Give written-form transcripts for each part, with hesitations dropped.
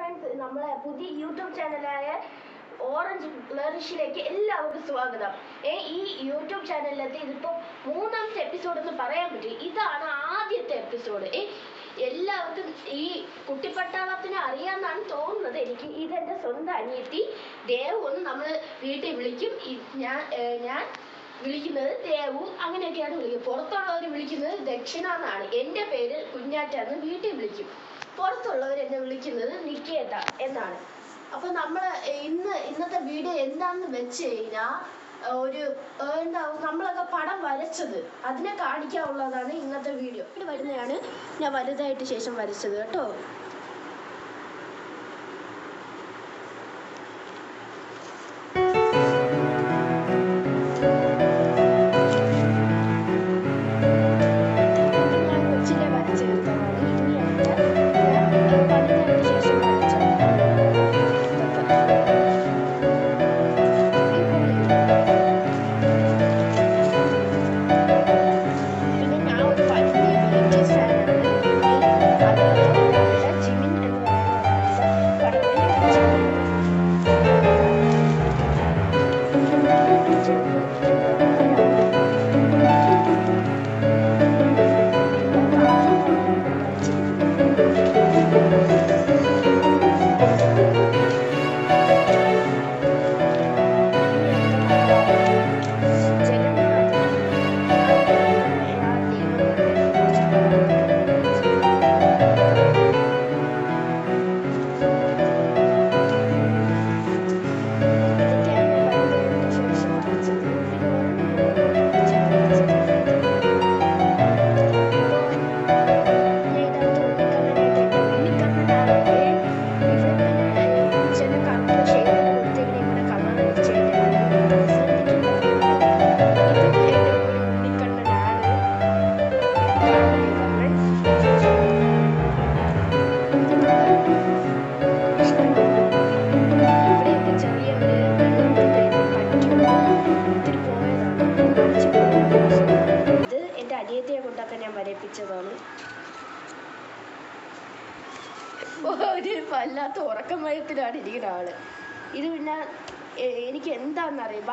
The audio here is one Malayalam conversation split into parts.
ഫ്രണ്ട്സ്, നമ്മളെ പുതിയ യൂട്യൂബ് ചാനലായ ഓറഞ്ച് ഫ്ലറിഷിലേക്ക് എല്ലാവർക്കും സ്വാഗതം. ഈ യൂട്യൂബ് ചാനലിലത്തെ ഇതിപ്പോൾ മൂന്നാമത്തെ എപ്പിസോഡ് എന്ന് പറയാൻ പറ്റും. ഇതാണ് ആദ്യത്തെ എപ്പിസോഡ്. എല്ലാവർക്കും ഈ കുട്ടിപ്പട്ടാളത്തിനെ അറിയാമെന്നാണ് തോന്നുന്നത് എനിക്ക്. ഇതെൻ്റെ സ്വന്തം അനിയത്തി ദേവു എന്ന് നമ്മൾ വീട്ടിൽ വിളിക്കും. ഞാൻ വിളിക്കുന്നത് ദേവു, അങ്ങനെയൊക്കെയാണ് വിളിക്കുന്നത്. പുറത്തുള്ളവർ വിളിക്കുന്നത് ദക്ഷിണ എന്നാണ്. എൻ്റെ പേര് കുഞ്ഞാറ്റെന്ന് വീട്ടിൽ വിളിക്കും. പുറത്തുള്ളവർ എന്നെ വിളിക്കുന്നത് നിക്കേത എന്നാണ്. അപ്പോൾ നമ്മൾ ഇന്നത്തെ വീഡിയോ എന്താണെന്ന് വെച്ച് കഴിഞ്ഞാൽ നമ്മളൊക്കെ പടം വരച്ചത് അതിനെ കാണിക്കാനുള്ളതാണ് ഇന്നത്തെ വീഡിയോ. ഇത് വരുന്നതാണ് ഞാൻ വലുതായിട്ട് ശേഷം വരച്ചത് കേട്ടോ. ഒരു വല്ലാത്ത ഉറക്കം മയത്തിലാണ് ഇരിക്കുന്ന ആള്. ഇത് പിന്നെ എനിക്ക് എന്താണെന്നറിയാം.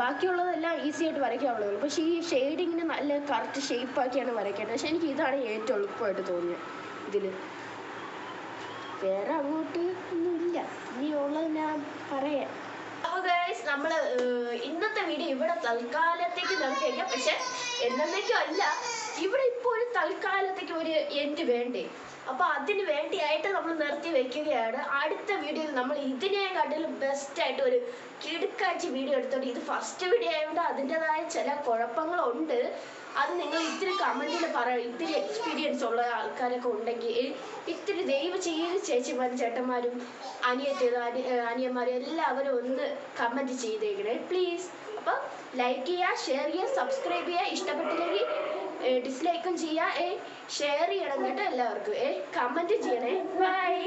ബാക്കിയുള്ളതെല്ലാം ഈസി ആയിട്ട് വരയ്ക്കാനുള്ളൂ. പക്ഷേ ഈ ഷെയ്ഡിങ്ങിന് നല്ല കറക്റ്റ് ഷേപ്പാക്കിയാണ് വരയ്ക്കേണ്ടത്. പക്ഷെ എനിക്ക് ഇതാണ് ഏറ്റവും എളുപ്പമായിട്ട് തോന്നിയത്. ഇതിൽ വേറെ അങ്ങോട്ട് ഒന്നുമില്ല. ഇനി ഉള്ളത് ഞാൻ പറയാം. അപ്പോൾ ഗൈസ്, നമ്മൾ ഇന്നത്തെ വീഡിയോ ഇവിടെ തൽക്കാലത്തേക്ക് നിർത്തിയേക്കാം. പക്ഷെ എന്നേക്കും അല്ല, ഇവിടെ ഇപ്പോൾ ഒരു തൽക്കാലത്തേക്ക് ഒരു എൻഡ് വേണ്ടേ. അപ്പോൾ അതിന് വേണ്ടിയായിട്ട് നമ്മൾ നിർത്തി വെക്കുകയാണ്. അടുത്ത വീഡിയോയിൽ നമ്മൾ ഇതിനെക്കാട്ടിലും ബെസ്റ്റായിട്ട് ഒരു കിടുക്കാഴ്ച വീഡിയോ എടുത്തോണ്ട്. ഇത് ഫസ്റ്റ് വീഡിയോ ആയതുകൊണ്ട് അതിൻ്റെതായ ചില കുഴപ്പങ്ങളുണ്ട്. അത് നിങ്ങൾ ഇത്തിരി കമൻറ്റിൽ പറയാം. ഇത്തിരി എക്സ്പീരിയൻസ് ഉള്ള ആൾക്കാരൊക്കെ ഉണ്ടെങ്കിൽ ഇത്തിരി ദയവ് ചെയ്ത് ചേച്ചിമാരും ചേട്ടന്മാരും അനിയന്മാരും എല്ലാവരും ഒന്ന് കമൻറ്റ് ചെയ്തേക്കണേ പ്ലീസ്. അപ്പം ലൈക്ക് ചെയ്യുക, ഷെയർ ചെയ്യുക, സബ്സ്ക്രൈബ് ചെയ്യുക. ഇഷ്ടപ്പെട്ടില്ലെങ്കിൽ ഡിസ്ലൈക്കും ചെയ്യുക. ഷെയർ ചെയ്യണം കേട്ടോ എല്ലാവർക്കും. കമൻറ്റ് ചെയ്യണേ. ബൈ.